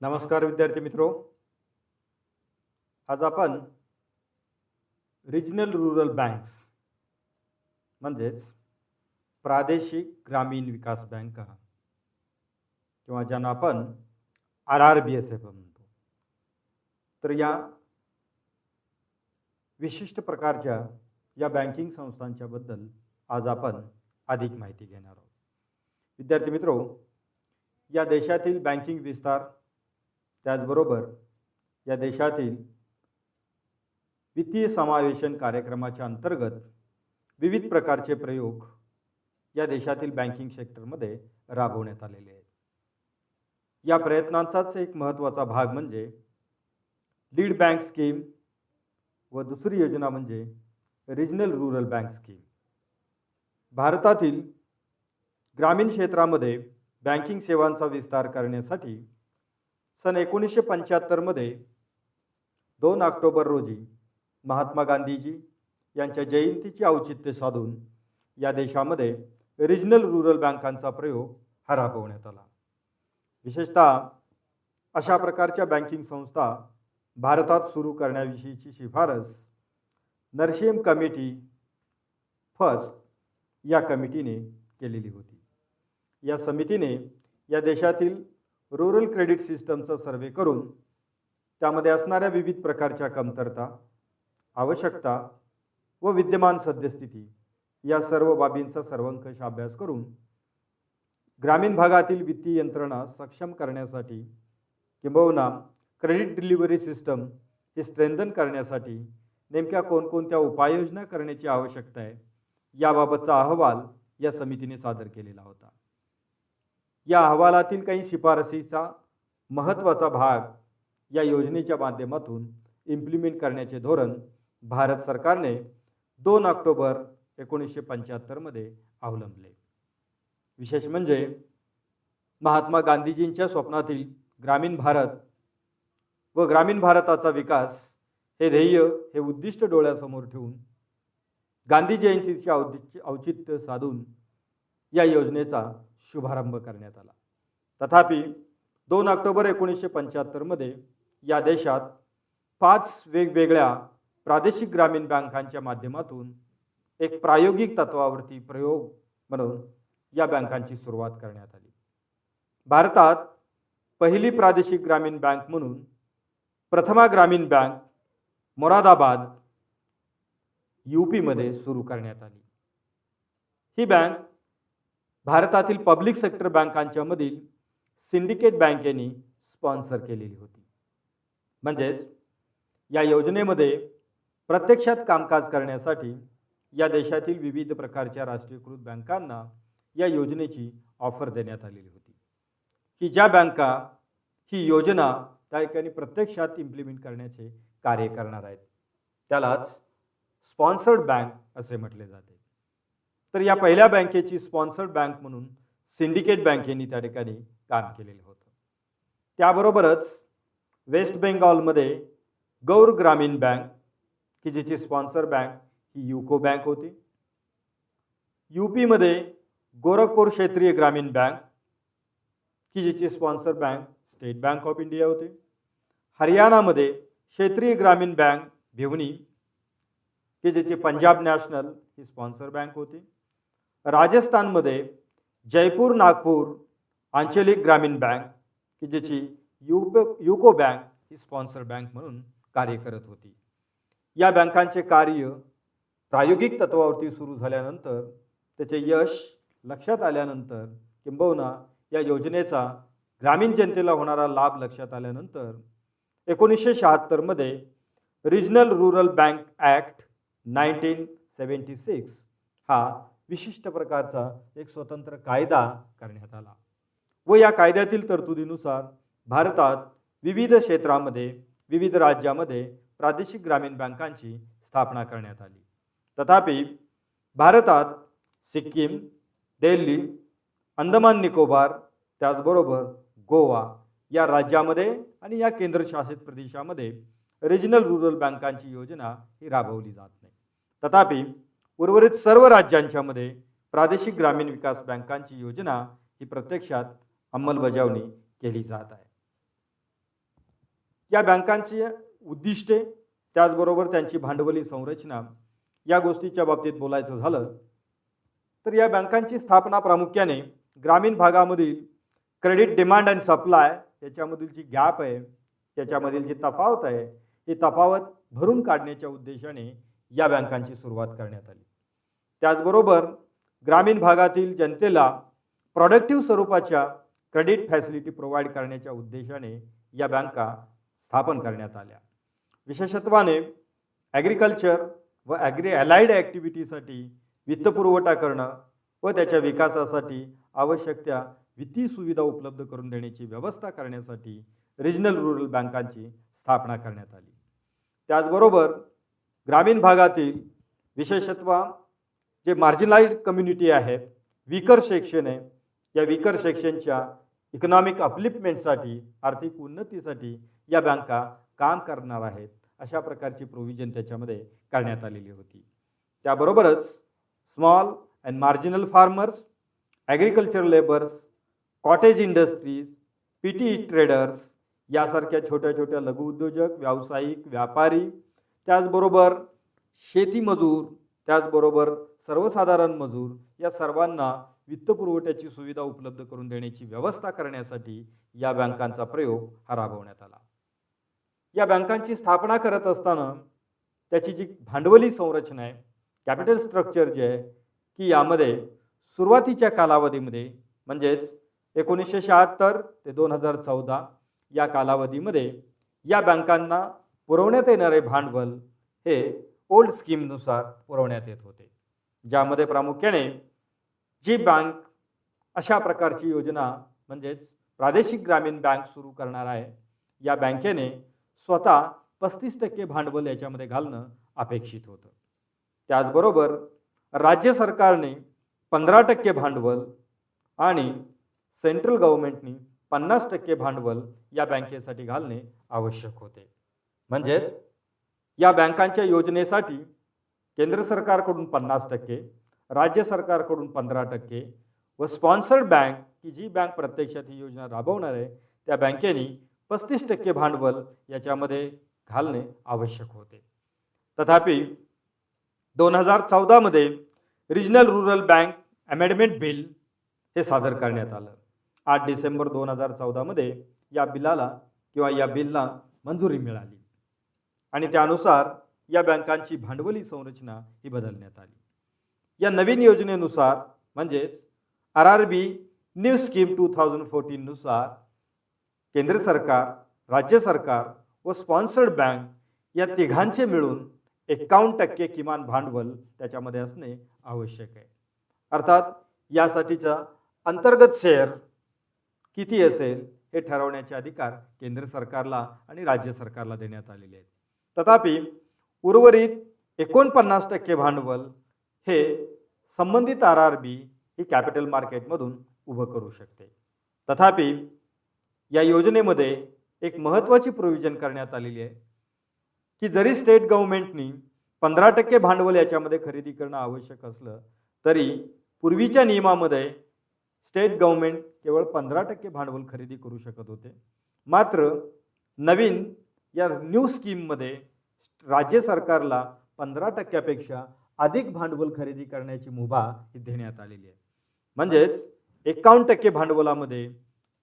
नमस्कार विद्यार्थी मित्रो. आज आपण रिजनल रूरल बँक्स म्हणजेच प्रादेशिक ग्रामीण विकास बँका किंवा ज्यांना आपण RRBSF म्हणतो, तर या विशिष्ट प्रकारच्या या बँकिंग संस्थांच्या बद्दल आज आपण अधिक माहिती घेणार आहोत. विद्यार्थी मित्रो, या देशातील बँकिंग विस्तार, त्याचबरोबर या देशातील वित्तीय समावेशन कार्यक्रमाच्या अंतर्गत विविध प्रकारचे प्रयोग या देशातील बँकिंग सेक्टरमध्ये राबवण्यात आलेले आहेत. या प्रयत्नांचाच एक महत्त्वाचा भाग म्हणजे लीड बँक स्कीम व दुसरी योजना म्हणजे रिजनल रूरल बँक स्कीम. भारतातील ग्रामीण क्षेत्रामध्ये बँकिंग सेवांचा विस्तार करण्यासाठी सन 1975 2 ऑक्टोबर रोजी महात्मा गांधीजी यांच्या जयंतीचे औचित्य साधून या देशामध्ये रिजनल रूरल बँकांचा प्रयोग हा राबवण्यात आला. विशेषतः अशा प्रकारच्या बँकिंग संस्था भारतात सुरू करण्याविषयीची शिफारस नरशिम कमिटी फर्स्ट या कमिटीने केलेली होती. या समितीने या देशातील रूरल क्रेडिट सिस्टमचा सर्वे करून त्यामध्ये असणाऱ्या विविध प्रकारच्या कमतरता, आवश्यकता व विद्यमान सद्यस्थिती या सर्व बाबींचा सर्वंकष अभ्यास करून ग्रामीण भागातील वित्तीय यंत्रणा सक्षम करण्यासाठी किंबहुना क्रेडिट डिलिव्हरी सिस्टम हे स्ट्रेंथन करण्यासाठी नेमक्या कोणकोणत्या उपाययोजना करण्याची आवश्यकता आहे याबाबतचा अहवाल या समितीने सादर केलेला होता. या अहवालातील काही शिफारसीचा महत्त्वाचा भाग या योजनेच्या माध्यमातून इम्प्लिमेंट करण्याचे धोरण भारत सरकारने 2 ऑक्टोबर 1975 अवलंबले. विशेष म्हणजे महात्मा गांधीजींच्या स्वप्नातील ग्रामीण भारत व ग्रामीण भारताचा विकास हे ध्येय, हे उद्दिष्ट डोळ्यासमोर ठेवून गांधी जयंतीचे औचित्य साधून या योजनेचा शुभारंभ करण्यात आला. तथापि 2 ऑक्टोबर 1975 या देशात 5 वेगवेगळ्या प्रादेशिक ग्रामीण बँकांच्या माध्यमातून एक प्रायोगिक तत्वावरती प्रयोग म्हणून या बँकांची सुरुवात करण्यात आली. भारतात पहिली प्रादेशिक ग्रामीण बँक म्हणून प्रथमा ग्रामीण बँक मोरादाबाद UP सुरू करण्यात आली. ही बँक भारतातील पब्लिक सेक्टर बँकांच्या मधील सिंडिकेट बँकेने स्पॉन्सर केलेली होती. म्हणजेच या योजनेमध्ये प्रत्यक्षात कामकाज करण्यासाठी या देशातील विविध प्रकारच्या राष्ट्रीयकृत बँकांना या योजनेची ऑफर देण्यात आलेली होती की ज्या बँका ही योजना त्या ठिकाणी प्रत्यक्षात इम्प्लिमेंट करण्याचे कार्य करणार आहेत, त्यालाच स्पॉन्सर्ड बँक असे म्हटले जाते. तर या पहिल्या बँकेची स्पॉन्सर्ड बँक म्हणून सिंडिकेट बँकेने त्या ठिकाणी काम केलेलं होतं. त्याबरोबरच वेस्ट बेंगॉलमध्ये गौर ग्रामीण बँक की जिची स्पॉन्सर बँक ही यूको बँक होती. UP गोरखपूर क्षेत्रीय ग्रामीण बँक की जिची sponsor bank state bank of India होती. हरियाणामध्ये क्षेत्रीय ग्रामीण बँक भिवनी की जिची पंजाब नॅशनल ही स्पॉन्सर बँक होती. राजस्थानमध्ये जयपूर नागपूर आंचलिक ग्रामीण बँक की जिची यूको बँक ही स्पॉन्सर बँक म्हणून कार्य करत होती. या बँकांचे कार्य प्रायोगिक तत्वावरती सुरू झाल्यानंतर, त्याचे यश लक्षात आल्यानंतर किंबहुना या योजनेचा ग्रामीण जनतेला होणारा लाभ लक्षात आल्यानंतर 1976 रिजनल रूरल बँक ॲक्ट 1976 हा विशिष्ट प्रकारचा एक स्वतंत्र कायदा करण्यात आला व या कायद्यातील तरतुदीनुसार भारतात विविध क्षेत्रामध्ये, विविध राज्यामध्ये प्रादेशिक ग्रामीण बँकांची स्थापना करण्यात आली. तथापि भारतात सिक्कीम, दिल्ली, अंदमान निकोबार, त्याचबरोबर गोवा या राज्यामध्ये आणि या केंद्रशासित प्रदेशामध्ये रिजनल रूरल बँकांची योजना ही राबवली जात नाही. तथापि उर्वरित सर्व राज्यांच्या मध्ये प्रादेशिक ग्रामीण विकास बँकांची योजना ही प्रत्यक्षात अंमलबजावणी केली जात आहे. या बँकांची उद्दिष्टे त्याचबरोबर त्यांची भांडवली संरचना या गोष्टीच्या बाबतीत बोलायचं झालं तर या बँकांची स्थापना प्रामुख्याने ग्रामीण भागामधील क्रेडिट डिमांड अँड सप्लाय याच्यामधील जी गॅप आहे, त्याच्यामधील जी तफावत आहे, ही तफावत भरून काढण्याच्या उद्देशाने या बँकांची सुरुवात करण्यात आली. त्याचबरोबर ग्रामीण भागातील जनतेला प्रोडक्टिव्ह स्वरूपाच्या क्रेडिट फॅसिलिटी प्रोव्हाइड करण्याच्या उद्देशाने या बँका स्थापन करण्यात आल्या. विशेषत्वाने ॲग्रिकल्चर व ॲग्री अलाइड ॲक्टिव्हिटीसाठी वित्तपुरवठा करणं व त्याच्या विकासासाठी आवश्यक त्या वित्तीय सुविधा उपलब्ध करून देण्याची व्यवस्था करण्यासाठी रिजनल रुरल बँकांची स्थापना करण्यात आली. त्याचबरोबर ग्रामीण भागातील विशेषत्व जे मार्जिनलाइज्ड कम्युनिटी आहेत, वीकर सेक्शन आहे, या वीकर सेक्शनच्या इकॉनॉमिक अपलिफ्टमेंटसाठी, आर्थिक उन्नतीसाठी या बँका काम करणार आहेत, अशा प्रकारची प्रोव्हिजन त्याच्यामध्ये करण्यात आलेली होती. त्याबरोबरच small and marginal farmers, agriculture labours, cottage industries, PT traders यासारख्या छोट्या छोट्या लघुउद्योजक, व्यावसायिक, व्यापारी, त्याचबरोबर शेती मजूर, त्याचबरोबर सर्वसाधारण मजूर या सर्वांना वित्तपुरवठ्याची सुविधा उपलब्ध करून देण्याची व्यवस्था करण्यासाठी या बँकांचा प्रयोग हा राबवण्यात आला. या बँकांची स्थापना करत असताना त्याची जी भांडवली संरचना आहे, कॅपिटल स्ट्रक्चर जे आहे, की यामध्ये सुरुवातीच्या कालावधीमध्ये म्हणजेच 1976 ते 2014 या कालावधीमध्ये या बँकांना पुरवण्यात येणारे भांडवल हे ओल्ड स्कीमनुसार पुरवण्यात येत होते, ज्यामध्ये प्रामुख्याने जी बँक अशा प्रकारची योजना म्हणजेच प्रादेशिक ग्रामीण बँक सुरू करणार आहे, या बँकेने स्वतः 35% भांडवल याच्यामध्ये घालणं अपेक्षित होतं. त्याचबरोबर राज्य सरकारने 15% भांडवल आणि सेंट्रल गव्हर्नमेंटनी 50% भांडवल या बँकेसाठी घालणे आवश्यक होते. म्हणजेच या बँकांच्या योजनेसाठी केंद्र सरकारकडून 50%, राज्य सरकारकडून 15% व स्पॉन्सर्ड बँक की जी बँक प्रत्यक्षात ही योजना राबवणार आहे त्या बँकेने 35% भांडवल याच्यामध्ये घालणे आवश्यक होते. तथापि 2014 मध्ये regional rural bank amendment bill हे सादर करण्यात आलं. 8 डिसेंबर 2014 मध्ये या बिलाला किंवा या बिलला मंजुरी मिळाली आणि त्यानुसार या बँकांची भांडवली संरचना ही बदलण्यात आली. या नवीन योजनेनुसार म्हणजेच RRB न्यू स्कीम 2014 नुसार केंद्र सरकार, राज्य सरकार व स्पॉन्सर्ड बँक या तिघांचे मिळून 51% किमान भांडवल त्याच्यामध्ये असणे आवश्यक आहे. अर्थात यासाठीचा अंतर्गत शेअर किती असेल हे ठरवण्याचे अधिकार केंद्र सरकारला आणि राज्य सरकारला देण्यात आलेले आहेत. तथापि उर्वरित 49% भांडवल हे संबंधित RRB ही कॅपिटल मार्केटमधून उभं करू शकते. तथापि या योजनेमध्ये एक महत्त्वाची प्रोव्हिजन करण्यात आलेली आहे की जरी स्टेट गव्हर्नमेंटनी 15% भांडवल याच्यामध्ये खरेदी करणं आवश्यक असलं तरी पूर्वीच्या नियमामध्ये स्टेट गव्हर्नमेंट केवळ 15% भांडवल खरेदी करू शकत होते. मात्र नवीन या न्यू स्कीममध्ये राज्य सरकारला 15%पेक्षा अधिक भांडवल खरेदी करण्याची मुभा ही देण्यात आलेली आहे. म्हणजेच 51% भांडवलामध्ये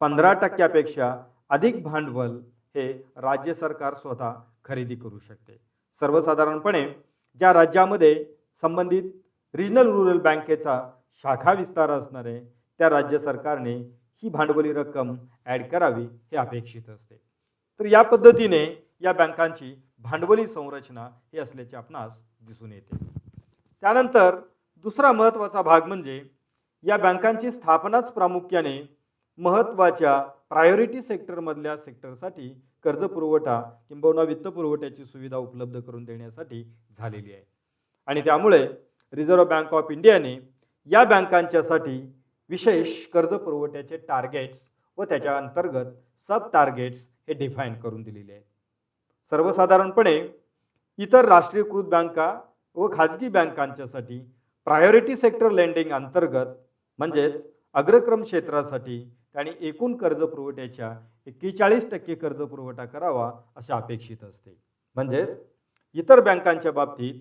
15%पेक्षा अधिक भांडवल हे राज्य सरकार स्वतः खरेदी करू शकते. सर्वसाधारणपणे ज्या राज्यामध्ये संबंधित रिजनल रुरल बँकेचा शाखा विस्तार असणार आहे त्या राज्य सरकारने ही भांडवली रक्कम ॲड करावी हे अपेक्षित असते. तर या पद्धतीने या बँकांची भांडवली संरचना ही असल्याचे आपणास दिसून येते. त्यानंतर दुसरा महत्त्वाचा भाग म्हणजे या बँकांची स्थापनाच प्रामुख्याने महत्त्वाच्या प्रायोरिटी सेक्टरमधल्या सेक्टरसाठी कर्ज पुरवठा किंबहुना वित्त पुरवठ्याची सुविधा उपलब्ध करून देण्यासाठी झालेली आहे आणि त्यामुळे रिझर्व्ह बँक ऑफ इंडियाने या बँकांच्यासाठी विशेष कर्ज पुरवठ्याचे टार्गेट्स व त्याच्या अंतर्गत सब टार्गेट्स हे डिफाईन करून दिलेले आहेत. सर्वसाधारणपणे इतर राष्ट्रीयकृत बँका व खाजगी बँकांच्यासाठी प्रायोरिटी सेक्टर लेंडिंग अंतर्गत म्हणजेच अग्रक्रम क्षेत्रासाठी त्याने एकूण कर्ज पुरवठ्याच्या 41% कर्ज पुरवठा करावा असे अपेक्षित असते. म्हणजेच इतर बँकांच्या बाबतीत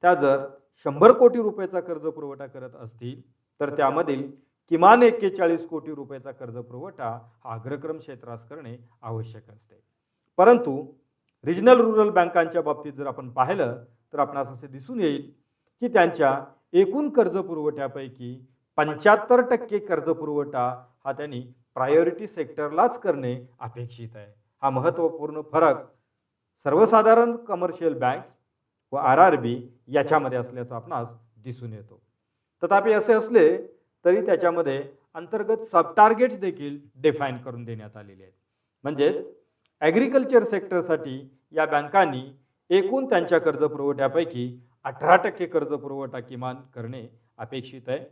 त्या जर 100 कोटी रुपयाचा कर्ज पुरवठा करत असतील तर त्यामधील किमान 41 कोटी रुपयाचा कर्ज पुरवठा हा अग्रक्रम क्षेत्रास करणे आवश्यक असते. परंतु रिजनल रुरल बँकांच्या बाबतीत जर आपण पाहिलं तर आपणास असे दिसून येईल की त्यांच्या एकूण कर्ज पुरवठ्यापैकी 75% कर्ज पुरवठा हा त्यांनी प्रायोरिटी सेक्टरलाच करणे अपेक्षित आहे. हा महत्त्वपूर्ण फरक सर्वसाधारण कमर्शियल बँक्स व RRB याच्यामध्ये असल्याचं आपणास दिसून येतो. तथापि असे असले तरी त्याच्यामध्ये अंतर्गत सब टार्गेट्स देखील डिफाईन करून देण्यात आलेले आहेत. म्हणजे ॲग्रिकल्चर सेक्टरसाठी या बँकांनी एकूण त्यांच्या कर्ज पुरवठ्यापैकी 18% कर्ज पुरवठा किमान करणे अपेक्षित आहे.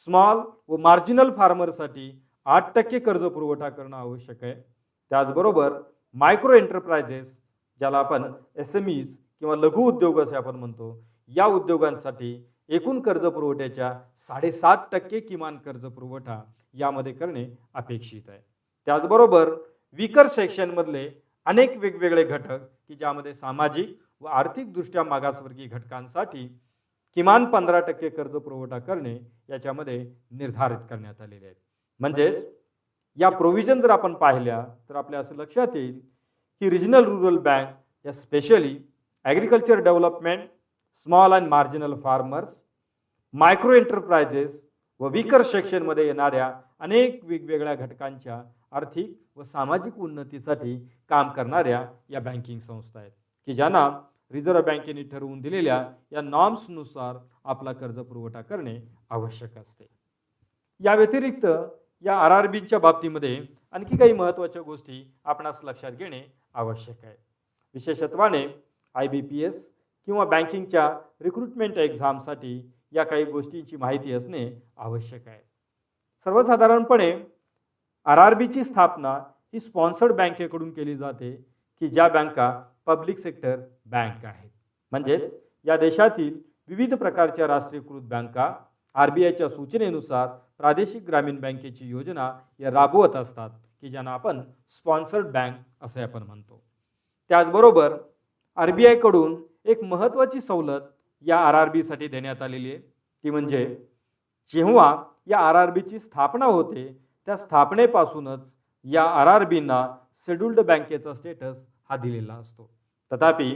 स्मॉल व मार्जिनल फार्मरसाठी 8% कर्ज पुरवठा करणं आवश्यक आहे. त्याचबरोबर मायक्रो एंटरप्राइजेस ज्याला आपण SMEs किंवा लघु उद्योग असे आपण म्हणतो या उद्योगांसाठी एकूण कर्ज पुरवठ्याच्या 7.5% किमान कर्ज पुरवठा यामध्ये करणे अपेक्षित आहे. त्याचबरोबर वीकर सेक्शनमधले अनेक वेगवेगळे घटक की ज्यामध्ये सामाजिक व आर्थिकदृष्ट्या मागासवर्गीय घटकांसाठी किमान 15% कर्ज पुरवठा करणे याच्यामध्ये निर्धारित करण्यात आलेले आहेत. म्हणजेच या प्रोव्हिजन जर आपण पाहिल्या तर आपल्या असं लक्षात येईल की रिजनल रुरल बँक या specially agriculture development, small and marginal farmers, micro enterprises व वीकर सेक्शनमध्ये येणाऱ्या अनेक वेगवेगळ्या घटकांच्या आर्थिक व सामाजिक उन्नतीसाठी काम करणाऱ्या या बँकिंग संस्था आहेत की ज्यांना रिझर्व्ह बँकेने ठरवून दिलेल्या या नॉर्म्सनुसार आपला कर्ज पुरवठा करणे आवश्यक असते. या व्यतिरिक्त या RRBच्या बाबतीमध्ये आणखी काही महत्त्वाच्या गोष्टी आपणास लक्षात घेणे आवश्यक आहे. विशेषत्वाने IBPS किंवा बँकिंगच्या रिक्रुटमेंट एक्झामसाठी या काही गोष्टींची माहिती असणे आवश्यक आहे. सर्वसाधारणपणे RRBची स्थापना ही स्पॉन्सर्ड बँकेकडून केली जाते की ज्या बँका पब्लिक सेक्टर बँक आहेत. म्हणजेच या देशातील विविध प्रकारच्या राष्ट्रीयकृत बँका RBIच्या सूचनेनुसार प्रादेशिक ग्रामीण बँकेची योजना या राबवत असतात की ज्यांना आपण स्पॉन्सर्ड बँक असे आपण म्हणतो. त्याचबरोबर RBI कडून एक महत्त्वाची सवलत या RRBसाठी देण्यात आलेली आहे ती म्हणजे जेव्हा या RRBची स्थापना होते त्या स्थापनेपासूनच या RRBंना शेड्यूल्ड बँकेचा स्टेटस हा दिलेला असतो. तथापि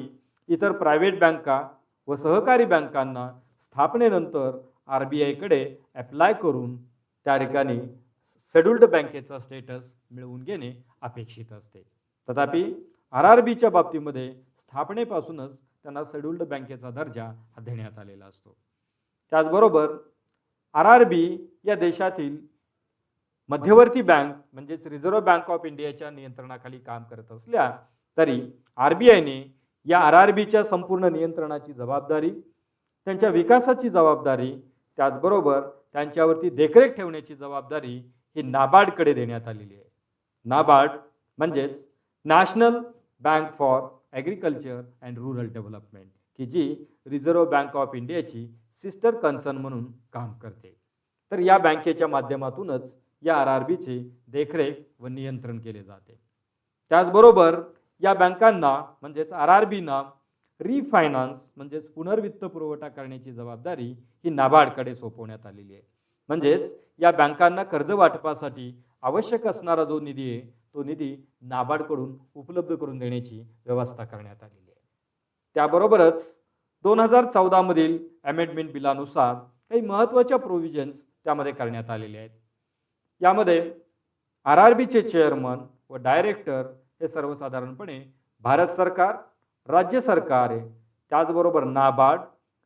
इतर प्रायव्हेट बँका व सहकारी बँकांना स्थापनेनंतर RBIकडे ॲप्लाय करून त्या ठिकाणी शेड्यूल्ड बँकेचा स्टेटस मिळवून घेणे अपेक्षित असते. तथापि RRBच्या बाबतीमध्ये स्थापनेपासूनच त्यांना शेड्यूल्ड बँकेचा दर्जा हा देण्यात आलेला असतो. त्याचबरोबर RRB या देशातील मध्यवर्ती बँक म्हणजेच रिझर्व्ह बँक ऑफ इंडियाच्या नियंत्रणाखाली काम करत असल्या तरी RBIने या RRBच्या संपूर्ण नियंत्रणाची जबाबदारी, त्यांच्या विकासाची जबाबदारी, त्याचबरोबर त्यांच्यावरती देखरेख ठेवण्याची जबाबदारी ही नाबार्डकडे देण्यात आलेली आहे. नाबार्ड म्हणजेच national bank for agriculture and rural development की जी रिझर्व्ह बँक ऑफ इंडियाची सिस्टर कन्सर्न म्हणून काम करते. तर या बँकेच्या माध्यमातूनच या RRBचे देखरेख व नियंत्रण केले जाते. त्याचबरोबर या बँकांना म्हणजेच RRBना रिफायनान्स म्हणजेच पुनर्वित्त पुरवठा करण्याची जबाबदारी ही नाबार्डकडे सोपवण्यात आलेली आहे. म्हणजेच या बँकांना कर्ज वाटपासाठी आवश्यक असणारा जो निधी आहे तो निधी नाबार्डकडून उपलब्ध करून देण्याची व्यवस्था करण्यात आलेली आहे. त्याबरोबरच 2014 मधील अमेंडमेंट बिलानुसार काही महत्त्वाच्या प्रोव्हिजन्स त्यामध्ये करण्यात आलेले आहेत. यामध्ये RRBचे चेअरमन व डायरेक्टर हे सर्वसाधारणपणे भारत सरकार, राज्य सरकार आहे, त्याचबरोबर नाबार्ड,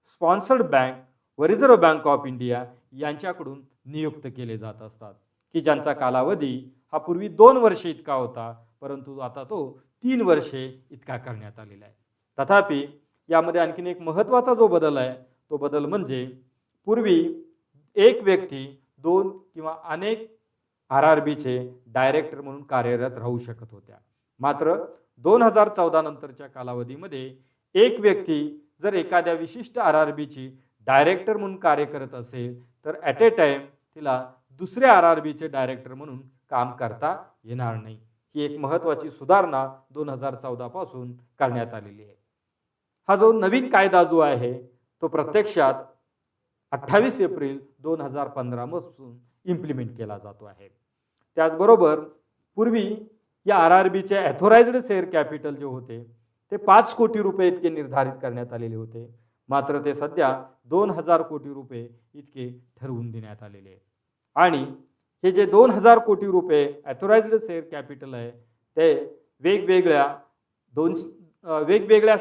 स्पॉन्सर्ड बँक व रिझर्व्ह बँक ऑफ इंडिया यांच्याकडून नियुक्त केले जात असतात की ज्यांचा कालावधी हा पूर्वी 2 वर्षे इतका होता परंतु आता तो 3 वर्षे इतका करण्यात आलेला आहे. तथापि यामध्ये आणखीन एक महत्त्वाचा जो बदल आहे तो बदल म्हणजे पूर्वी एक व्यक्ती 2 किंवा अनेक RRBचे डायरेक्टर म्हणून कार्यरत राहू शकत होत्या. मात्र 2014 नंतरच्या कालावधीमध्ये एक व्यक्ती जर एखाद्या विशिष्ट RRBची डायरेक्टर म्हणून कार्य करत असेल तर ॲट ए टाइम तिला दुसऱ्या RRBचे डायरेक्टर म्हणून काम करता येणार नाही. ही एक महत्त्वाची सुधारणा 2014 पासून करण्यात आलेली आहे. हा जो नवीन कायदा जो आहे तो प्रत्यक्षात 28 एप्रिल 2015 पासून इम्प्लिमेंट केला जातो आहे. त्याचबरोबर पूर्वी या RRBचे ॲथोराइज्ड शेअर कॅपिटल जे होते ते 5 कोटी रुपये इतके निर्धारित करण्यात आलेले होते. मात्र ते सध्या 2000 कोटी रुपये इतके ठरवून देण्यात आलेले आहे. आणि हे जे 2000 कोटी रुपये ॲथोराइज्ड शेअर कॅपिटल आहे ते वेगवेगळ्या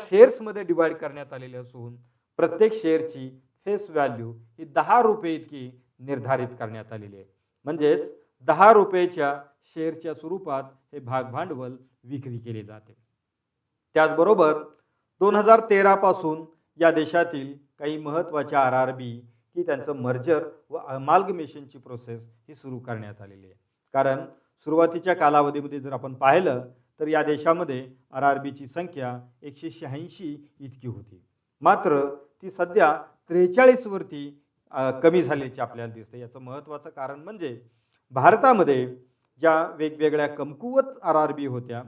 शेअर्समध्ये डिवाइड करण्यात आलेले असून प्रत्येक शेअरची फेस व्हॅल्यू ही 10 रुपये इतकी निर्धारित करण्यात आलेली आहे. म्हणजेच 10 रुपयेच्या शेअरच्या स्वरूपात हे भाग भांडवल विक्री केले जाते. त्याचबरोबर 2013 पासून या देशातील काही महत्त्वाच्या RRB की त्यांचं मर्जर व अमाल्गमेशनची प्रोसेस ही सुरू करण्यात आलेली आहे. कारण सुरुवातीच्या कालावधीमध्ये जर आपण पाहिलं तर या देशामध्ये RRBची संख्या 186 इतकी होती. मात्र ती सध्या 43 वरती कमी झाल्याचे आपल्याला दिसते. याचं महत्त्वाचं कारण म्हणजे भारतामध्ये ज्या वेगवेगळ्या कमकुवत RRB होत्या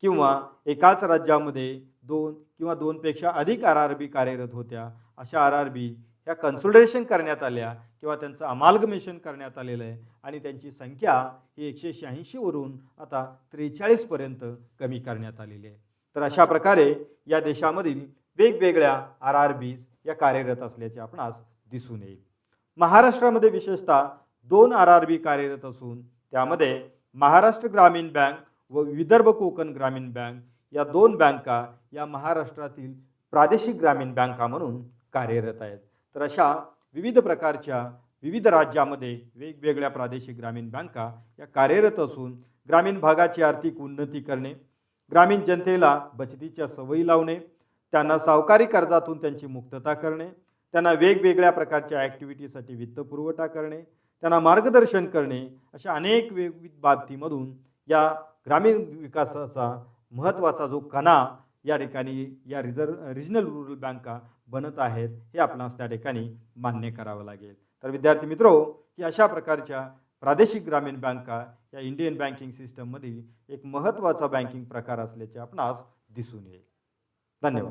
किंवा एकाच राज्यामध्ये 2 किंवा 2 पेक्षा अधिक RRB कार्यरत होत्या, अशा RRB ह्या कन्सोलिडेशन करण्यात आल्या किंवा त्यांचं अमाल्गमेशन करण्यात आलेलं आहे आणि त्यांची संख्या ही 186 वरून आता 43 पर्यंत कमी करण्यात आलेली आहे. तर अशा प्रकारे या देशामधील वेगवेगळ्या RRBs या कार्यरत असल्याचे आपणास दिसून येईल. महाराष्ट्रामध्ये विशेषतः 2 RRB कार्यरत असून त्यामध्ये महाराष्ट्र ग्रामीण बँक व विदर्भ कोकण ग्रामीण बँक या 2 बँका या महाराष्ट्रातील प्रादेशिक ग्रामीण बँका म्हणून कार्यरत आहेत. तर अशा विविध प्रकारच्या विविध राज्यामध्ये वेगवेगळ्या प्रादेशिक ग्रामीण बँका या कार्यरत असून ग्रामीण भागाची आर्थिक उन्नती करणे, ग्रामीण जनतेला बचतीच्या सवयी लावणे, त्यांना सावकारी कर्जातून त्यांची मुक्तता करणे, त्यांना वेगवेगळ्या प्रकारच्या ॲक्टिव्हिटीसाठी वित्तपुरवठा करणे, त्यांना मार्गदर्शन करणे, अशा अनेक विविध बाबतीमधून या ग्रामीण विकासाचा महत्त्वाचा जो कणा या ठिकाणी या रिजनल रूरल बँका बनत आहेत हे आपणास त्या ठिकाणी मान्य करावं लागेल. तर विद्यार्थी मित्रो, की अशा प्रकारच्या प्रादेशिक ग्रामीण बँका या इंडियन बँकिंग सिस्टममधील एक महत्त्वाचा बँकिंग प्रकार असल्याचे आपणास दिसून येईल. धन्यवाद.